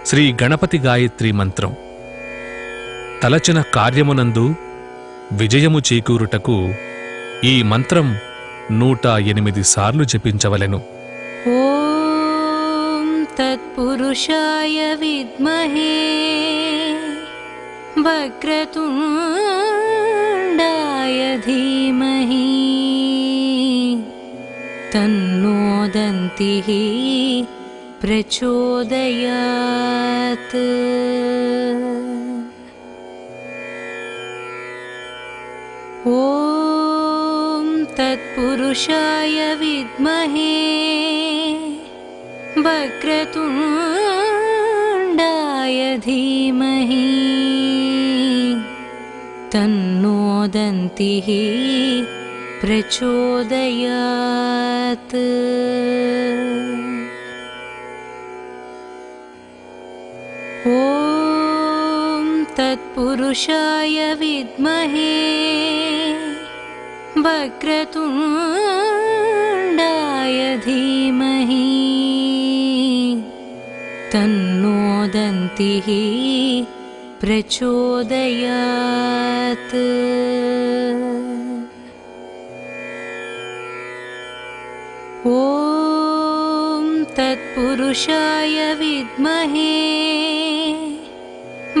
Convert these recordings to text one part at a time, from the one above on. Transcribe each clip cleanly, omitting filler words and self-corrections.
శ్రీ గణపతి గాయత్రి మంత్రం. తలచిన కార్యమునందు విజయము చేకూరుటకు ఈ మంత్రం 108 సార్లు జపించవలెను. ఓం తత్పురుషాయ విద్మహే వక్రతుండాయ ధీమహి తన్నో దంతిః ప్రచోదయాత్. ఓం తత్పురుషాయ విద్మహే వక్రతుండాయ ధీమహి తన్నో దంతిః ప్రచోదయాత్. ఓం తత్పురుషాయ విద్మహే వక్రతుండాయ ధీమహి తన్నో దంతిః ప్రచోదయాత్. ఓం తత్పురుషాయ విద్మహే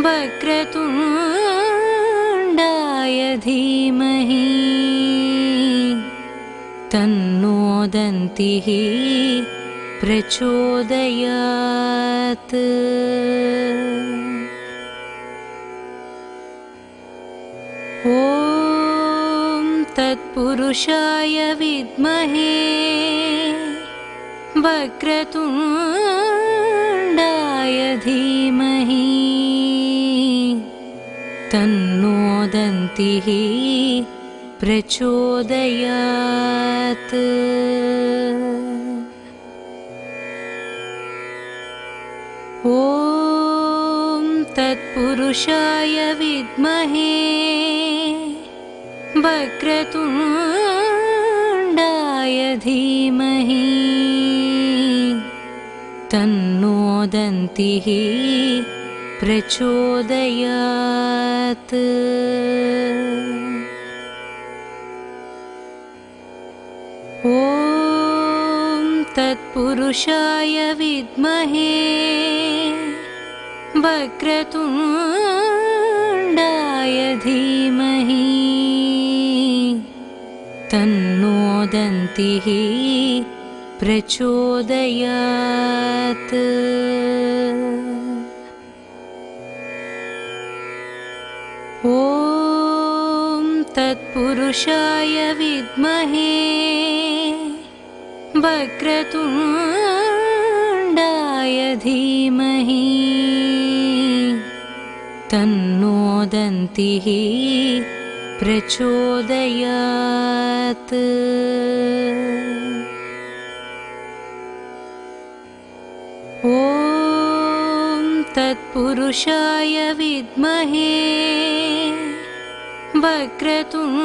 వక్రతుండాయ ధీమహి తన్నో దంతిః ప్రచోదయాత్. ఓం తత్పురుషాయ విద్మహే వక్రతుండాయ ధీమహి తన్నో దంతిః ప్రచోదయాత్. ఓం తత్పురుషాయ విద్మహే వక్రతుండాయ ధీమహి తన్నో దంతిః ప్రచోదయాత్. ఓం తత్పురుషాయ విద్మహే వక్రతుండాయ ధీమహి తన్నో దంతిః ప్రచోదయాత్. ఓం తత్పురుషాయ విద్మహే వక్రతుండాయ ధీమహి తన్నో దంతిః ప్రచోదయాత్. ఓం తత్పురుషాయ విద్మహే వక్రతుండాయ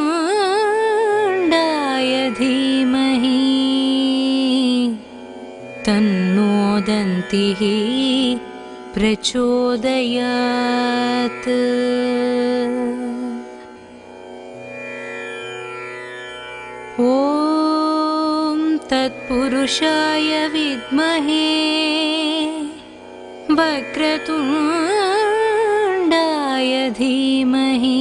ధీమహి తన్నో దంతిః ప్రచోదయాత్. ఓం తత్పురుషాయ విద్మహే వక్రతుండాయ ధీమహి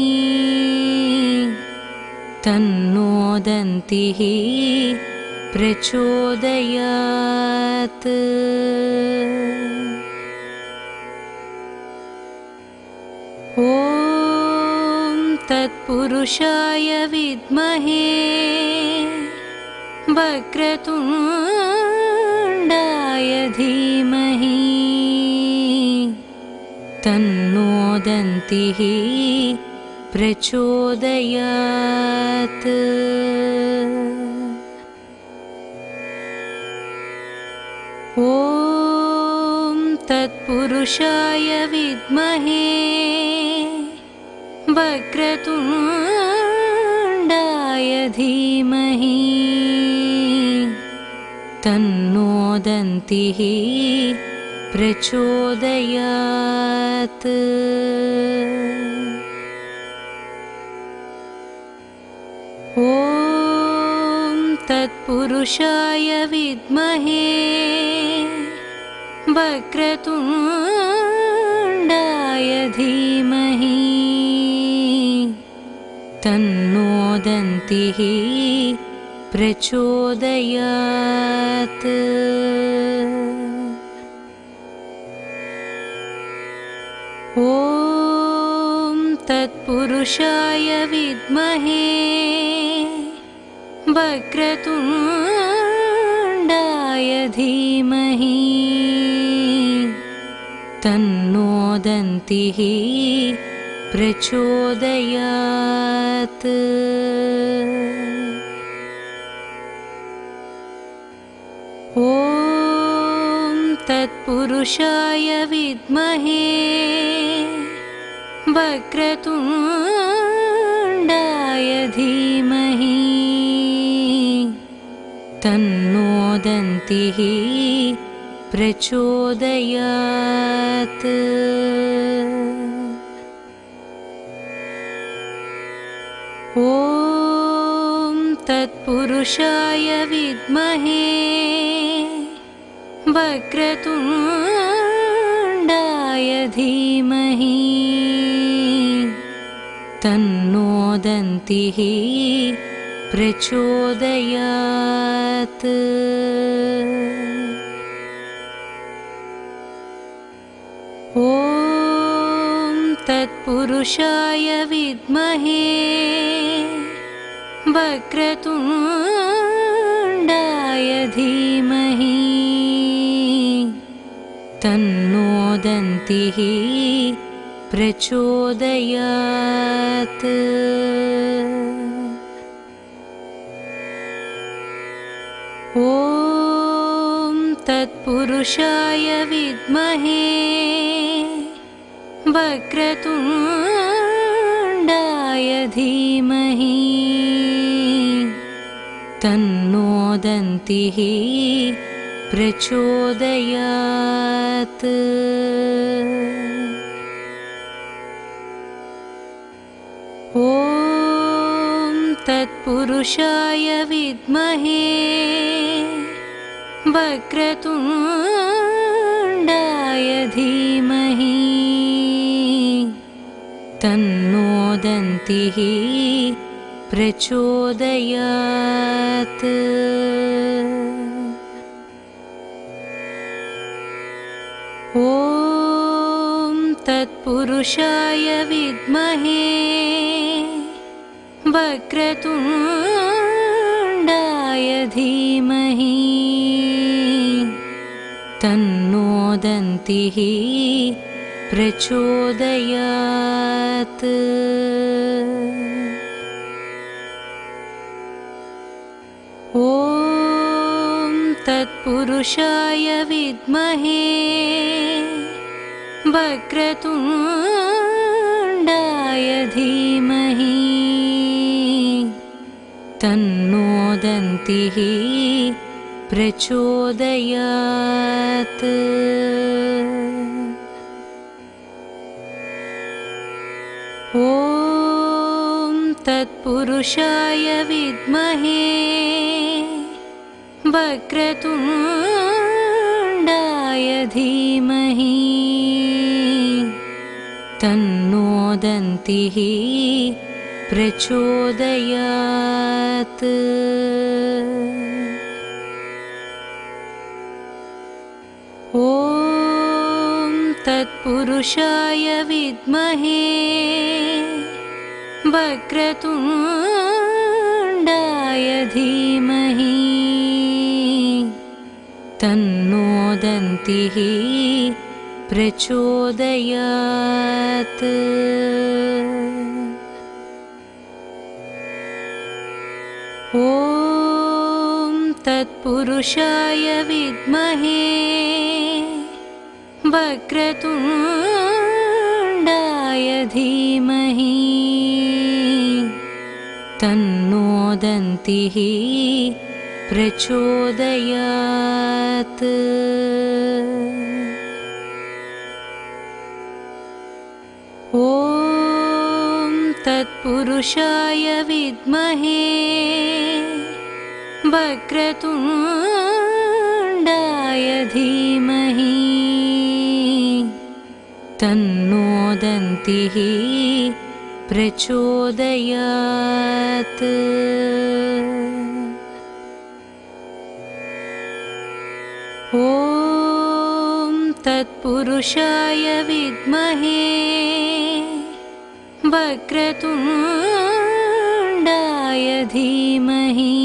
తన్నో దంతిః ప్రచోదయాత్. ఓం తత్పురుషాయ విద్మహే వక్రతుండాయ ధీమహి తన్నో దంతిః ప్రచోదయాత్. ఓం తత్పురుషాయ విద్మహే వక్రతుండాయ ధీమహి तन्नो दन्तिः प्रचोदयात्। ॐ तत्पुरुषाय विद्महे वक्रतुण्डाय धीमहि तन्नो दन्तिः प्रचोदयात्। ॐ तत्पुरुषाय विद्महे वक्रतुण्डाय धीमहि तन्नो दन्तिः प्रचोदयात्। ॐ तत्पुरुषाय विद्महे वक्रतुण्डाय धीमहि तन्नो दन्तिः प्रचोदयात्। ॐ तत्पुरुषाय विद्महे वक्रतुण्डाय धीमहि तन्नो दन्तिः प्रचोदयात्। ॐ तत्पुरुषाय विद्महे वक्रतुण्डाय धीमहि तन्नो दन्तिः प्रचोदयात्। ॐ तत्पुरुषाय विद्महे वक्रतुण्डाय धीमहि तन्नो दन्तिः प्रचोदयात्। ॐ तत्पुरुषाय विद्महे वक्रतुण्डाय धीमहि तन्नो दन्तिः प्रचोदयात्। ॐ तत्पुरुषाय विद्महे वक्रतुण्डाय धीमहि तन्नो दन्तिः प्रचोदयात्। ॐ तत्पुरुषाय विद्महे वक्रतुण्डाय धीमहि तन्नो दन्तिः प्रचोदयात्। ॐ तत्पुरुषाय विद्महे वक्रतुण्डाय धीमहि तन्नो दन्तिः प्रचोदयात्। ॐ तत्पुरुषाय विद्महे वक्रतुण्डाय धीमहि तन्नो दन्तिः प्रचोदयात्। ॐ तत्पुरुषाय विद्महे वक्रतुण्डाय धीमहि तन्नो दन्तिः प्रचोदयात्। ॐ तत्पुरुषाय विद्महे वक्रतुण्डाय धीमहि तन्नो दन्तिः प्रचोदयात्। ॐ तत्पुरुषाय विद्महे वक्रतुण्डाय धीमहि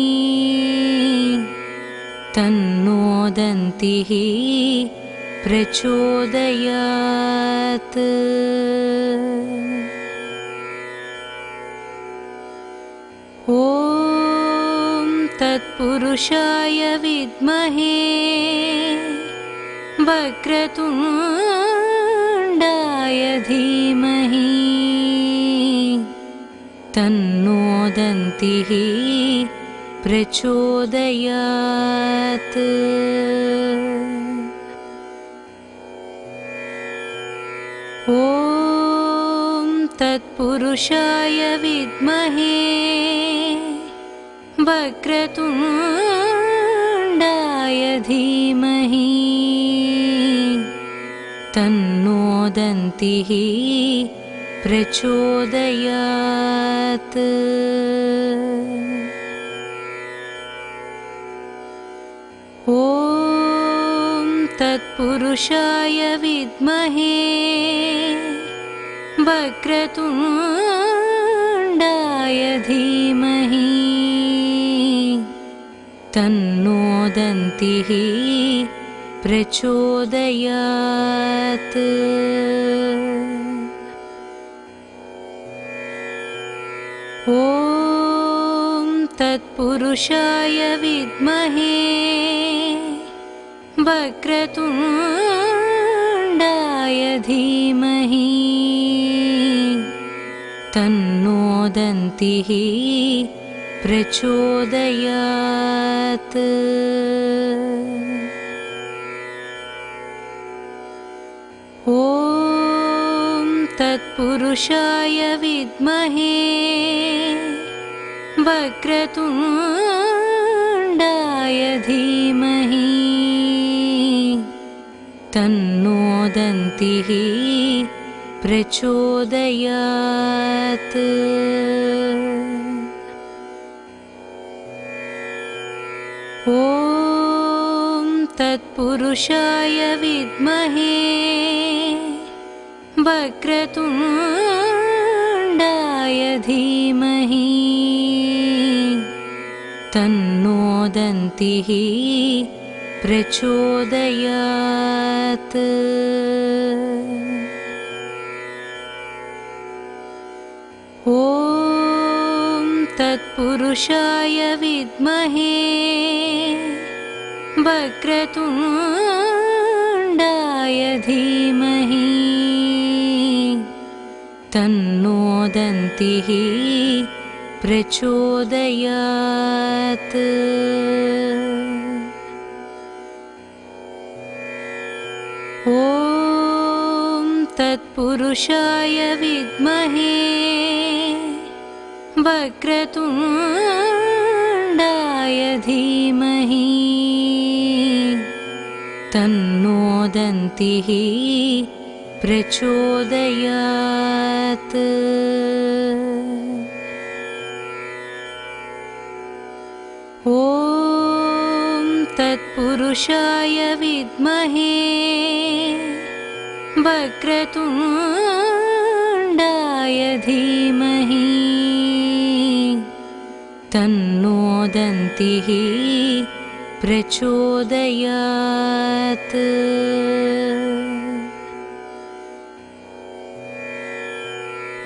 तन्नो दन्तिः प्रचोदयात्। ॐ तत्पुरुषाय विद्महे वक्रतुण्डाय धीमहि तन्नो दन्तिः प्रचोदयात्। ॐ तत्पुरुषाय विद्महे वक्रतुण्डाय धीमहि तन्नो दन्तिः प्रचोदयात्। ॐ तत्पुरुषाय विद्महे वक्रतुण्डाय धीमहि तन्नो दन्तिः प्रचोदयात्। ॐ तत्पुरुषाय विद्महे वक्रतुण्डाय धीमहि तन्नो दन्तिः प्रचोदयात्। ॐ तत्पुरुषाय विद्महे वक्रतुण्डाय धीमहि तन्नो दन्तिः प्रचोदयात्। ॐ तत्पुरुषाय विद्महे वक्रतुण्डाय धीमहि तन्नो दन्तिः प्रचोदयात्। ॐ तत्पुरुषाय विद्महे वक्रतुण्डाय धीमहि तन्नो दन्तिः प्रचोदयात्। ॐ तत्पुरुषाय विद्महे वक्रतुण्डाय धीमहि तन्नो दन्तिः प्रचोदयात्। ॐ तत्पुरुषाय विद्महे वक्रतुण्डाय धीमहि तन्नो दन्तिः प्रचोदयात्।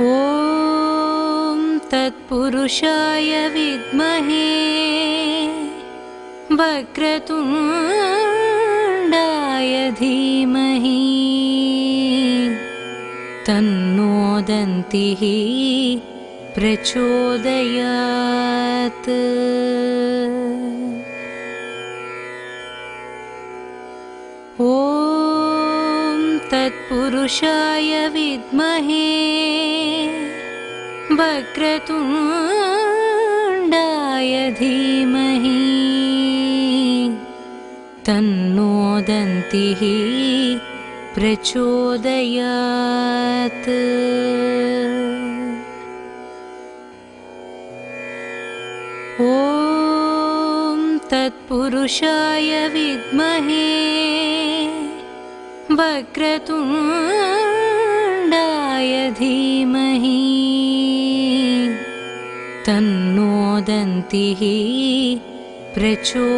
ॐ तत्पुरुषाय विद्महे वक्रतुण्डाय धीमहि तन्नो दन्तिः प्रचोदयात्। ॐ तत्पुरुषाय विद्महे वक्रतुण्डाय वक्रतुण्डाय धीमहि तन्नो दन्तिः प्रचोदयात्। ॐ तत्पुरुषाय विद्महे वक्रतुण्डाय धीमहि तन्नो दन्तिः प्रचोदयात्।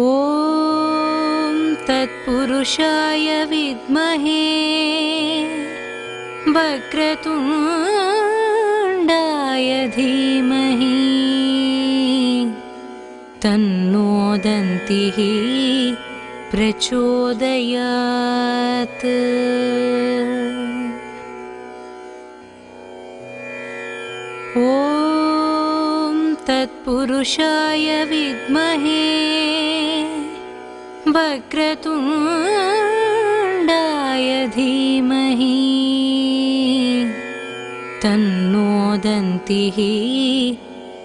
ॐ तत्पुरुषाय विद्महे वक्रतुण्डाय धीमहि तन्नो दन्तिः प्रचोदयात्। ॐ तत्पुरुषाय विद्महे वक्रतुण्डाय धीमहि तन्नो दन्तिः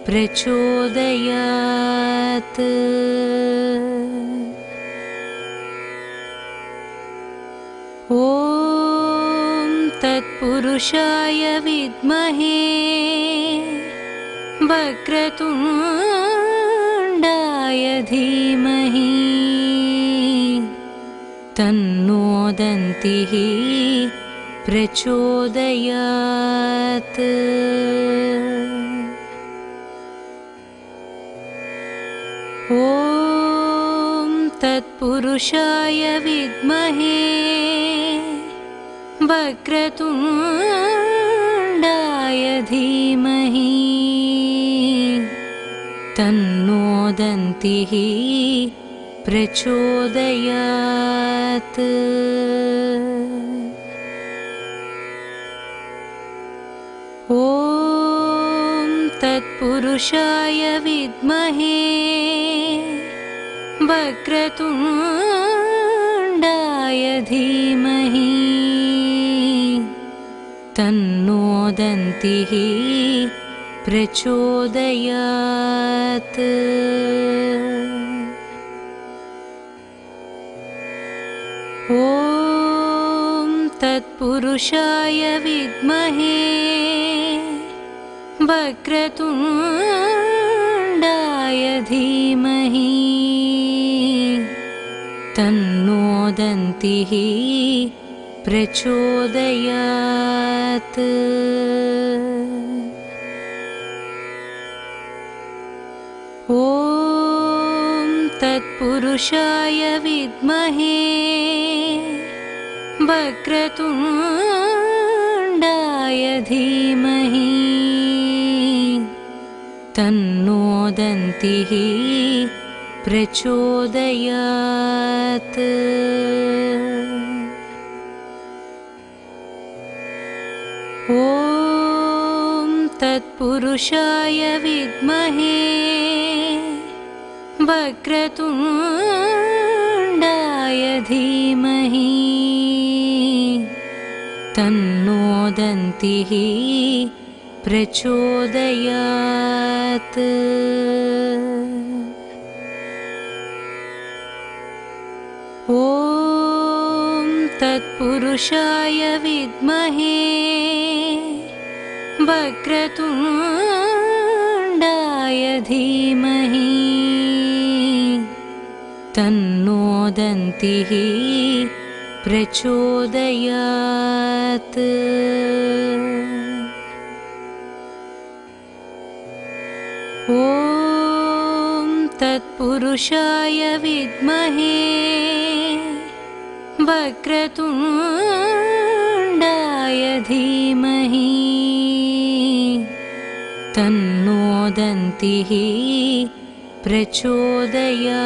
प्रचोदयात्। ॐ तत्पुरुषाय विद्महे वक्रतुण्डाय धीमहि तन्नो दन्तिः प्रचोदयात्। ॐ तत्पुरुषाय विद्महे वक्रतुण्डाय धीमहि तन्नो दन्तिः प्रचोदयात्। ॐ तत्पुरुषाय विद्महे वक्रतुण्डाय धीमहि तन्नो दन्तिः प्रचोदयात्। ॐ तत्पुरुषाय विद्महे वक्रतुण्डाय धीमहि तन्नो दन्तिः प्रचोदयात्। ॐ तत्पुरुषाय विद्महे वक्रतुण्डाय धीमहि तन्नो दन्तिः प्रचोदयात्। ॐ तत्पुरुषाय विद्महे वक्रतुण्डाय धीमहि तन्नो दन्तिः प्रचोदयात्। ॐ तत्पुरुषाय विद्महे वक्रतुण्डाय धीमहि तन्नो दन्तिः प्रचोदयात्। ॐ तत्पुरुषाय विद्महे वक्रतुण्डाय धीमहि तन्नो दन्तिः प्रचोदयात्।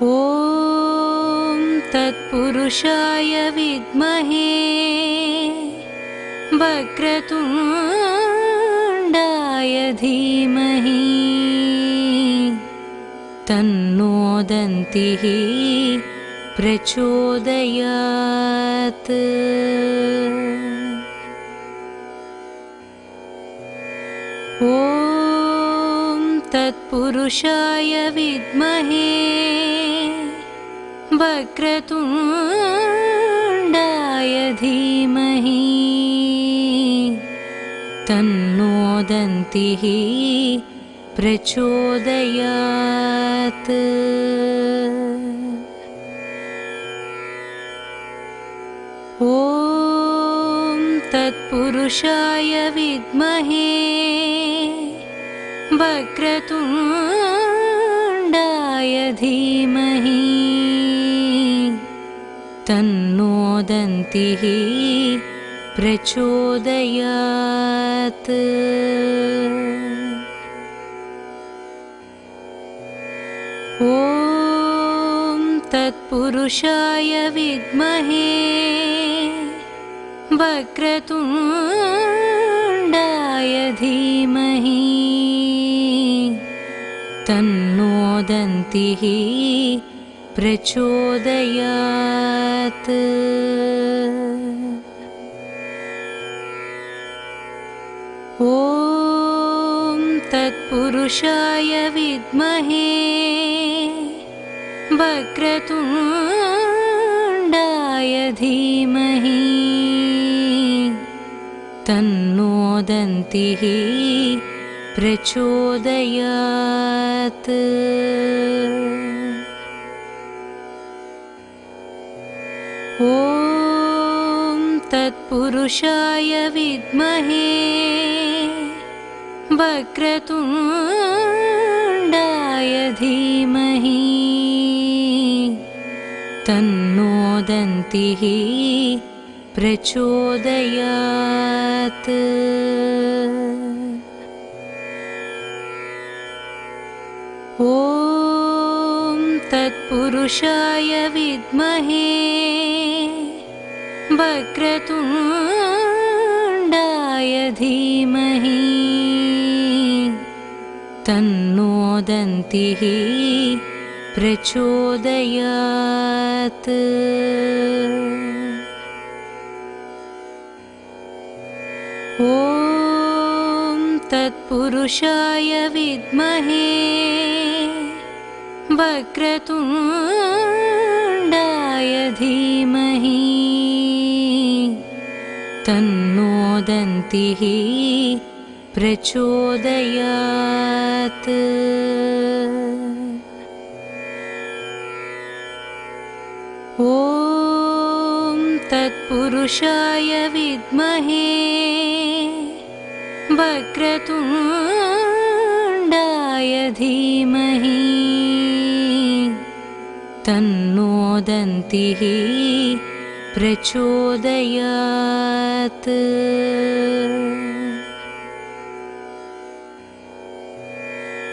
ॐ तत्पुरुषाय विद्महे वक्रतुण्डाय धीमहि तन्नो दन्तिः प्रचोदयात्। ॐ तत्पुरुषाय विद्महे वक्रतुण्डाय धीमहि तन्नो दन्तिः प्रचोदयात्। ॐ तत्पुरुषाय विद्महे वक्रतुण्डाय धीमहि तन्नो दन्तिः प्रचोदयात्। ॐ तत्पुरुषाय विद्महे वक्रतुण्डाय धीमहि तन्नो दन्तिः प्रचोदयात्। ॐ तत्पुरुषाय विद्महे वक्रतुण्डाय धीमहि तन्नो दन्तिः प्रचोदयात्। ॐ तत्पुरुषाय विद्महे वक्रतुण्डाय धीमहि तन्नो दन्तिः प्रचोदयात्। ॐ तत्पुरुषाय विद्महे वक्रतुण्डाय धीमहि तन्नो दन्तिः प्रचोदयात्। ॐ तत्पुरुषाय विद्महे वक्रतुण्डाय धीमहि तन्नो दन्तिः प्रचोदयात्। ॐ तत्पुरुषाय विद्महे वक्रतुण्डाय धीमहि तन्नो दन्तिः प्रचोदयात्।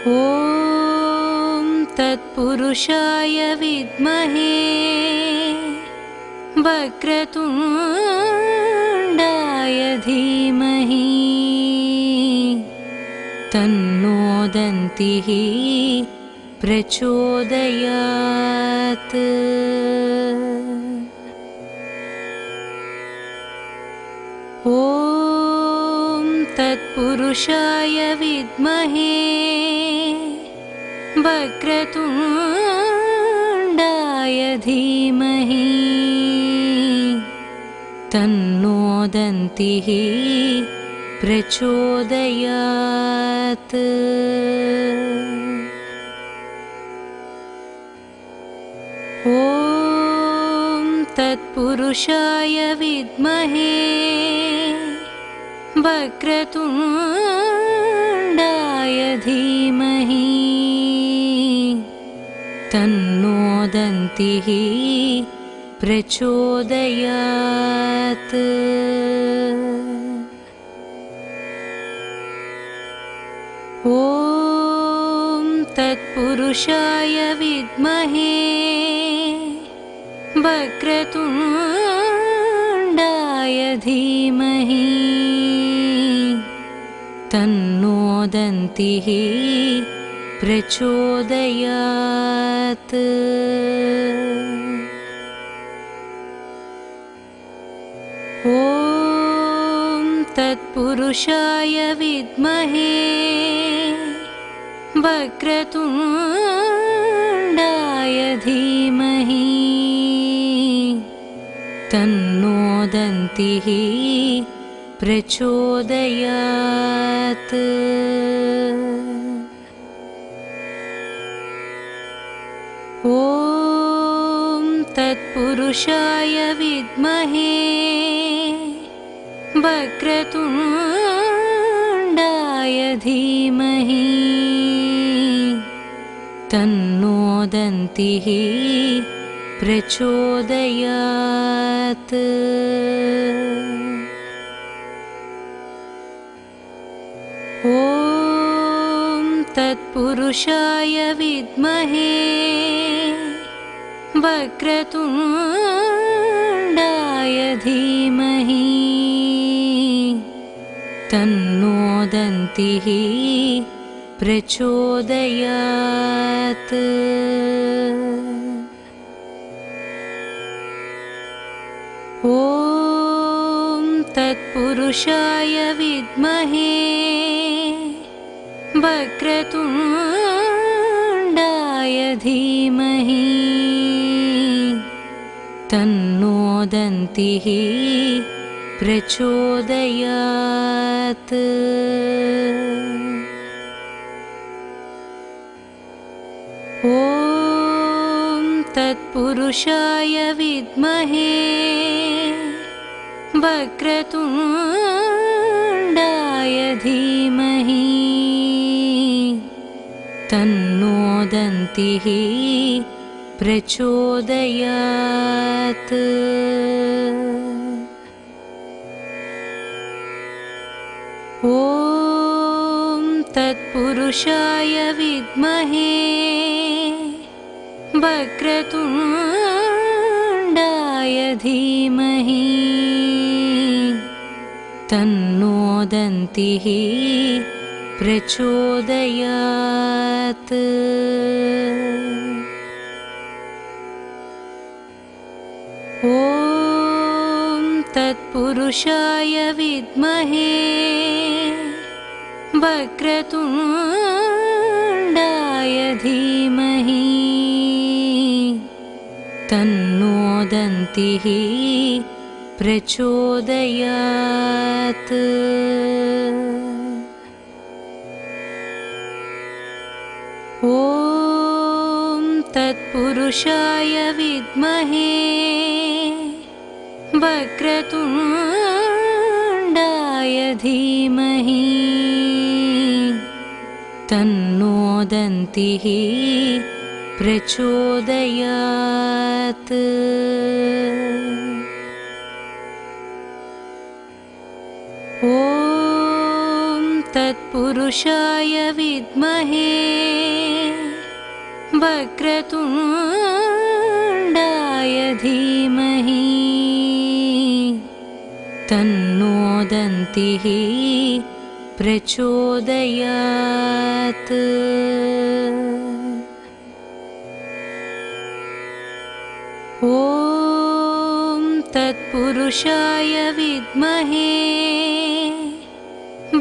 ॐ तत्पुरुषाय विद्महे वक्रतुण्डाय धीमहि तन्नो दन्तिः प्रचोदयात्। ॐ तत्पुरुषाय विद्महे वक्रतुण्डाय धीमहि तन्नो दन्तिः प्रचोदयात्। ॐ तत्पुरुषाय विद्महे वक्रतुण्डाय धीमहि तन्नो दन्तिः प्रचोदयात्। ॐ तत्पुरुषाय विद्महे वक्रतुण्डाय धीमहि तन्नो दन्तिः प्रचोदयात्। ॐ तत्पुरुषाय विद्महे वक्रतुण्डाय धीमहि तन्नो दन्तिः प्रचोदयात्। ॐ तत्पुरुषाय विद्महे वक्रतुण्डाय धीमहि तन्नो दन्तिः प्रचोदयात्। ॐ तत्पुरुषाय विद्महे वक्रतुण्डाय धीमहि तन्नो दन्तिः प्रचोदयात्। ॐ तत्पुरुषाय विद्महे वक्रतुण्डाय धीमहि तन्नो दन्तिः प्रचोदयात्। ॐ तत्पुरुषाय विद्महे वक्रतुण्डाय धीमहि तन्नो दन्तिः प्रचोदयात्। ॐ तत्पुरुषाय विद्महे वक्रतुण्डाय धीमहि तन्नो दन्तिः प्रचोदयात्। ॐ तत्पुरुषाय विद्महे वक्रतुण्डाय धीमहि तन्नो दन्तिः प्रचोदयात्। ॐ तत्पुरुषाय विद्महे वक्रतुण्डाय धीमहि तन्नो दन्तिः प्रचोदयात्। ॐ तत्पुरुषाय विद्महे वक्रतुण्डाय धीमहि तन्नो दन्तिः प्रचोदयात्। ॐ तत्पुरुषाय विद्महे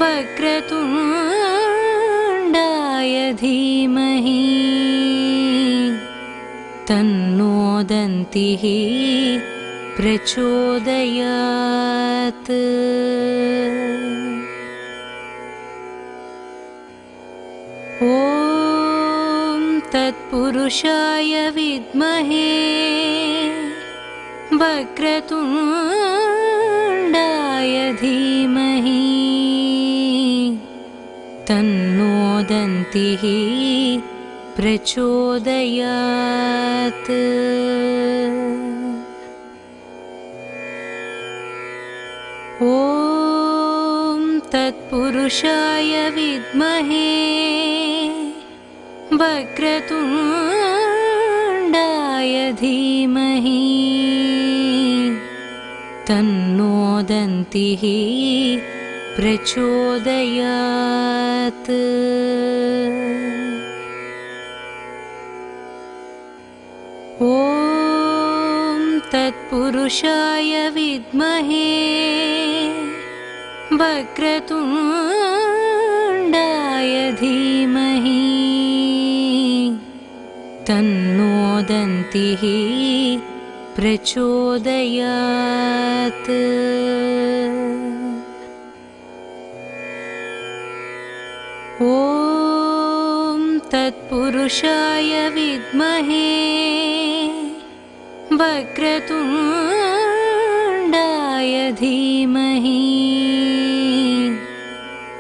वक्रतुण्डाय धीमहि तन्नो दन्तिः प्रचोदयात्। ॐ तत्पुरुषाय विद्महे वक्रतुण्डाय धीमहि तन्नो दन्तिः प्रचोदयात्। ॐ तत्पुरुषाय विद्महे वक्रतुण्डाय धीमहि तन्नो दन्तिः प्रचोदयात्। ॐ तत्पुरुषाय विद्महे वक्रतुण्डाय धीमहि तन्नो दन्तिः प्रचोदयात्। ॐ तत्पुरुषाय विद्महे वक्रतुण्डाय धीमहि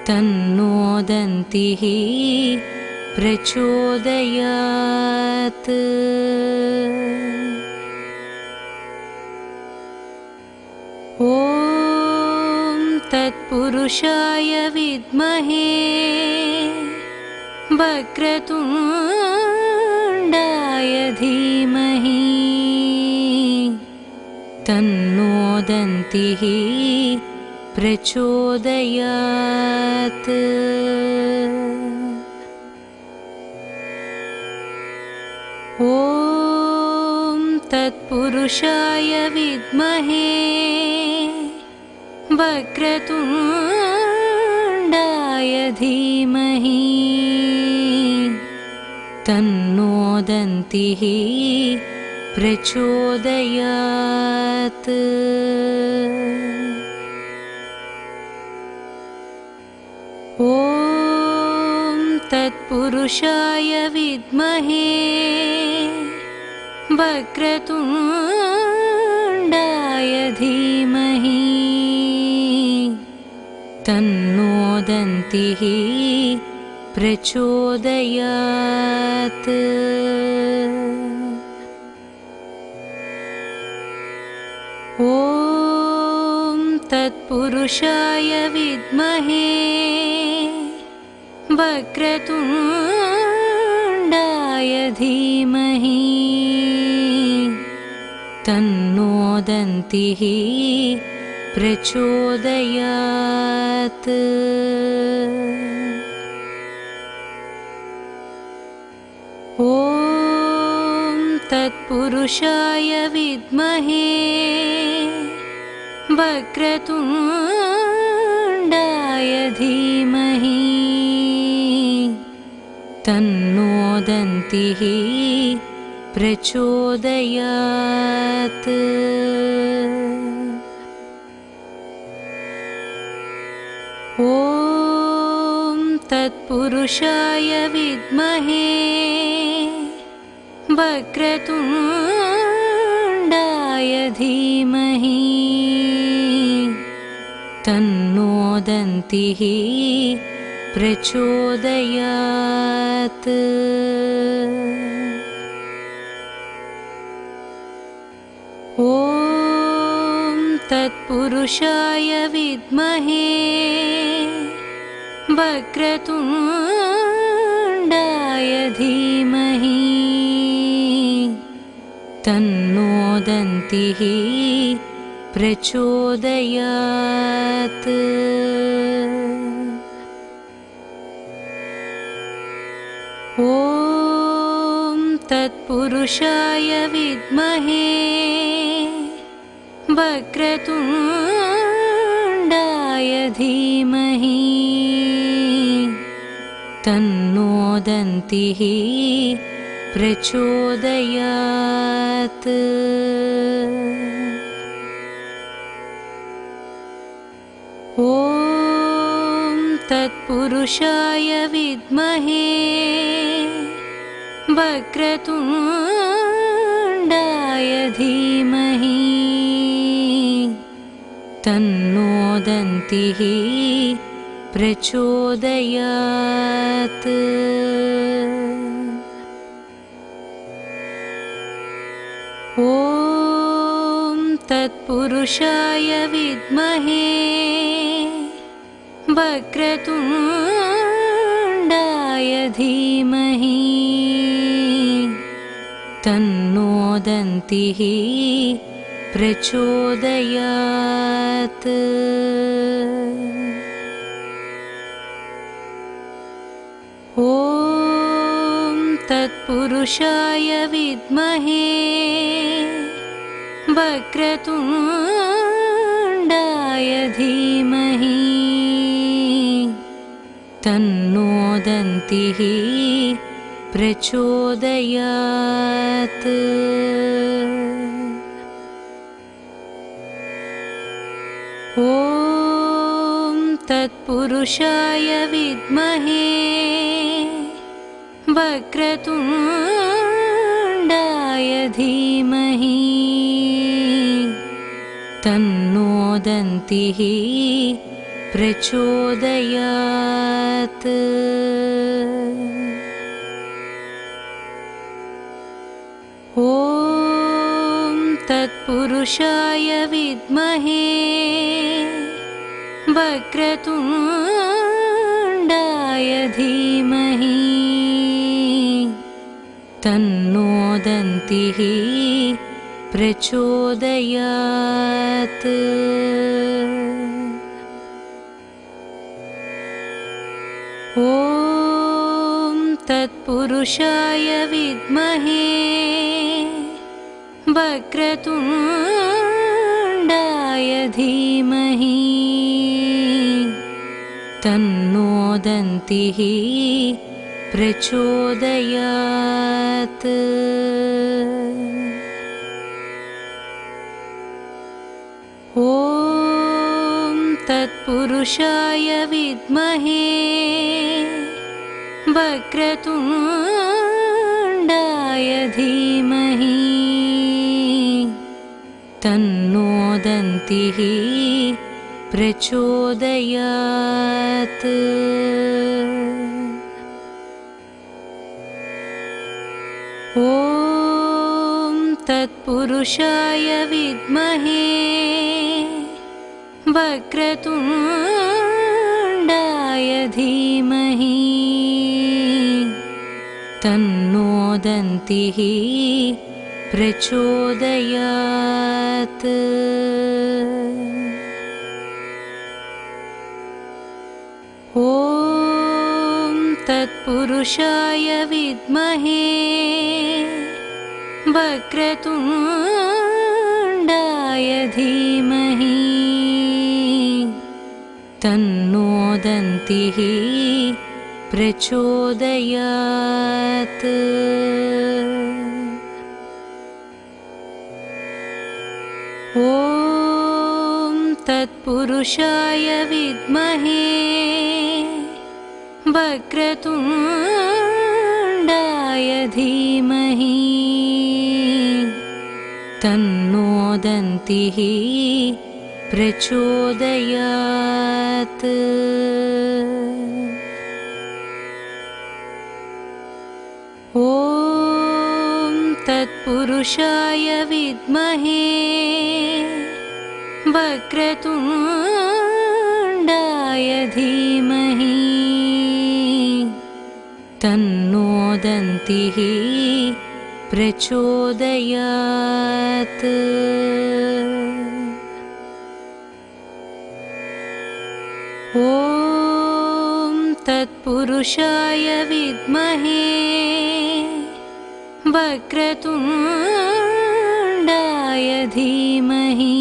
तन्नो दन्तिः प्रचोदयात्। ॐ तत्पुरुषाय विद्महे वक्रतुण्डाय धीमहि तन्नो दन्तिः प्रचोदयात्। ॐ तत्पुरुषाय विद्महे वक्रतुण्डाय धीमहि तन्नो दन्तिः प्रचोदयात्। ॐ तत्पुरुषाय विद्महे वक्रतुण्डाय धीमहि तन्नो दन्तिः प्रचोदयात्। ॐ तत्पुरुषाय विद्महे वक्रतुण्डाय धीमहि तन्नो दन्तिः प्रचोदयात्। ॐ तत्पुरुषाय विद्महे वक्रतुण्डाय धीमहि तन्नो दन्तिः प्रचोदयात्। ॐ तत्पुरुषाय विद्महे वक्रतुण्डाय धीमहि तन्नो दन्तिः प्रचोदयात्। ॐ तत्पुरुषाय विद्महे वक्रतुण्डाय धीमहि तन्नो दन्तिः प्रचोदयात्। ॐ तत्पुरुषाय विद्महे वक्रतुण्डाय धीमहि तन्नो दन्तिः प्रचोदयात्। ॐ तत्पुरुषाय विद्महे वक्रतुण्डाय धीमहि तन्नो दन्तिः प्रचोदयात्। ॐ तत्पुरुषाय विद्महे वक्रतुण्डाय धीमहि तन्नो दन्तिः प्रचोदयात्। ॐ तत्पुरुषाय विद्महे वक्रतुण्डाय धीमहि तन्नो दन्तिः प्रचोदयात्। ॐ तत्पुरुषाय विद्महे वक्रतुण्डाय धीमहि तन्नो दन्तिः प्रचोदयात्। ॐ तत्पुरुषाय विद्महे वक्रतुण्डाय धीमहि तन्नो दन्तिः प्रचोदयात्। ॐ तत्पुरुषाय विद्महे वक्रतुण्डाय धीमहि तन्नो दन्तिः प्रचोदयात्। ॐ तत्पुरुषाय विद्महे वक्रतुण्डाय धीमहि तन्नो दन्तिः प्रचोदयात्। ॐ तत्पुरुषाय विद्महे वक्रतुण्डाय धीमहि तन्नो दन्तिः प्रचोदयात्। ॐ तत्पुरुषाय विद्महे वक्रतुण्डाय धीमहि तन्नो दन्तिः प्रचोदयात्। ॐ तत्पुरुषाय विद्महे वक्रतुण्डाय धीमहि तन्नो दन्तिः प्रचोदयात्। ॐ तत्पुरुषाय विद्महे वक्रतुण्डाय धीमहि तन्नो दन्तिः प्रचोदयात्। ॐ तत्पुरुषाय विद्महे वक्रतुण्डाय धीमहि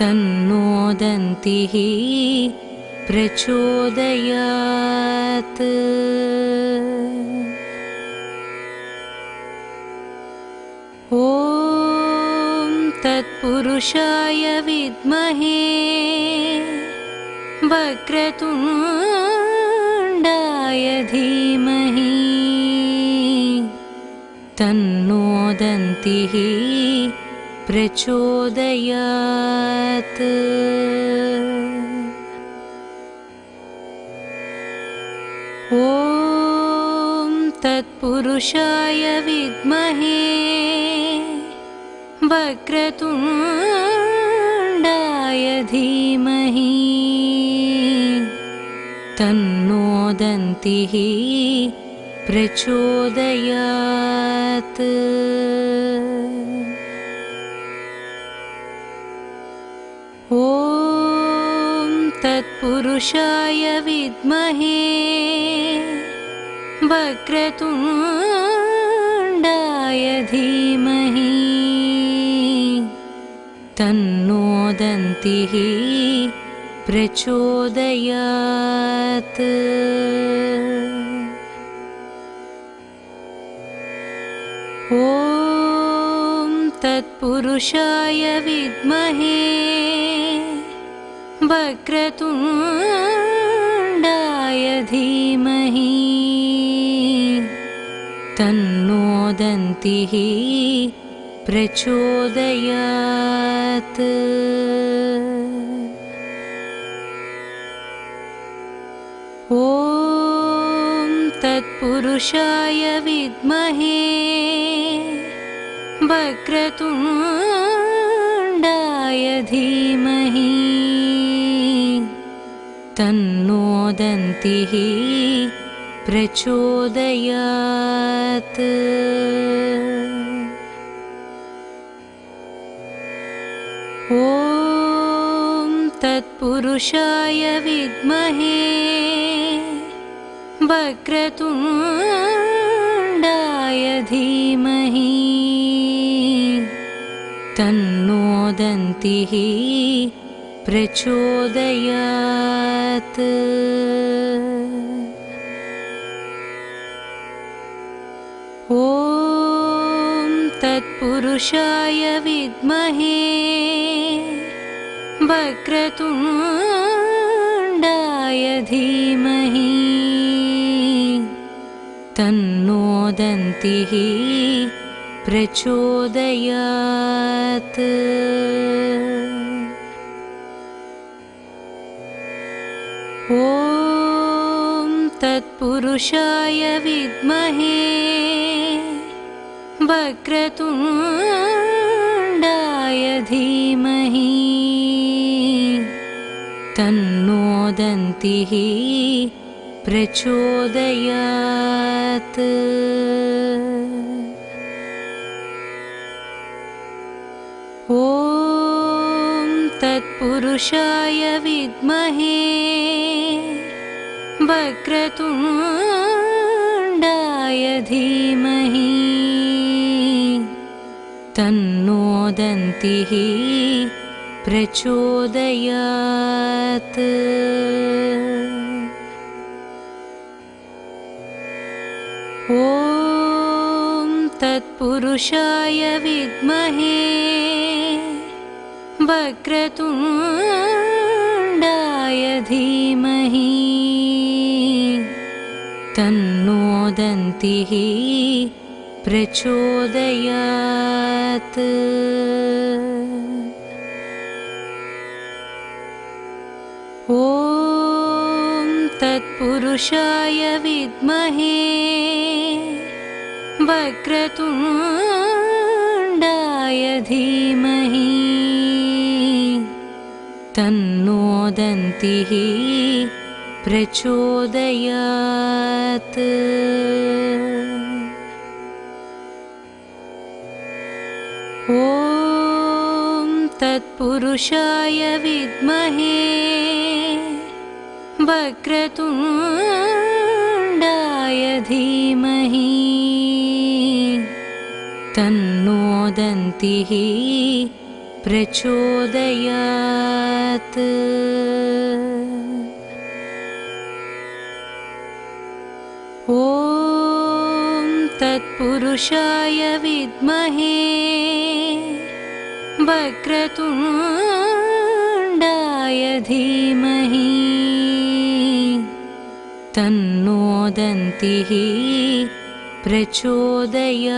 तन्नो दन्तिः प्रचोदयात्। ॐ तत्पुरुषाय विद्महे वक्रतुण्डाय धीमहि तन्नो दन्तिः प्रचोदयात्। ॐ तत्पुरुषाय विद्महे वक्रतुण्डाय धीमहि तन्नो दन्तिः प्रचोदयात्। ॐ तत्पुरुषाय विद्महे वक्रतुण्डाय धीमहि तन्नो दन्तिः प्रचोदयात्। ॐ तत्पुरुषाय विद्महे वक्रतुण्डाय धीमहि तन्नो दन्तिः प्रचोदयात्। ॐ तत्पुरुषाय विद्महे वक्रतुण्डाय धीमहि तन्नो दन्तिः प्रचोदयात्। ॐ तत्पुरुषाय विद्महे वक्रतुण्डाय धीमहि तन्नो दन्तिः प्रचोदयात्। ॐ तत्पुरुषाय विद्महे वक्रतुण्डाय धीमहि तन्नो दन्तिः प्रचोदयात्। ॐ तत्पुरुषाय विद्महे वक्रतुण्डाय धीमहि तन्नो दन्तिः प्रचोदयात्। ॐ तत्पुरुषाय विद्महे वक्रतुण्डाय धीमहि तन्नो दन्तिः प्रचोदयात्। ॐ तत्पुरुषाय विद्महे वक्रतुण्डाय धीमहि तन्नो दन्तिः प्रचोदयात्। ॐ तत्पुरुषाय विद्महे वक्रतुण्डाय धीमहि तन्नो दन्तिः प्रचोदयात्। ॐ तत्पुरुषाय विद्महे वक्रतुण्डाय धीमहि तन्नो दन्तिः प्रचोदयात्। ॐ तत्पुरुषाय विद्महे वक्रतुण्डाय धीमहि तन्नो दन्तिः प्रचोदयात्।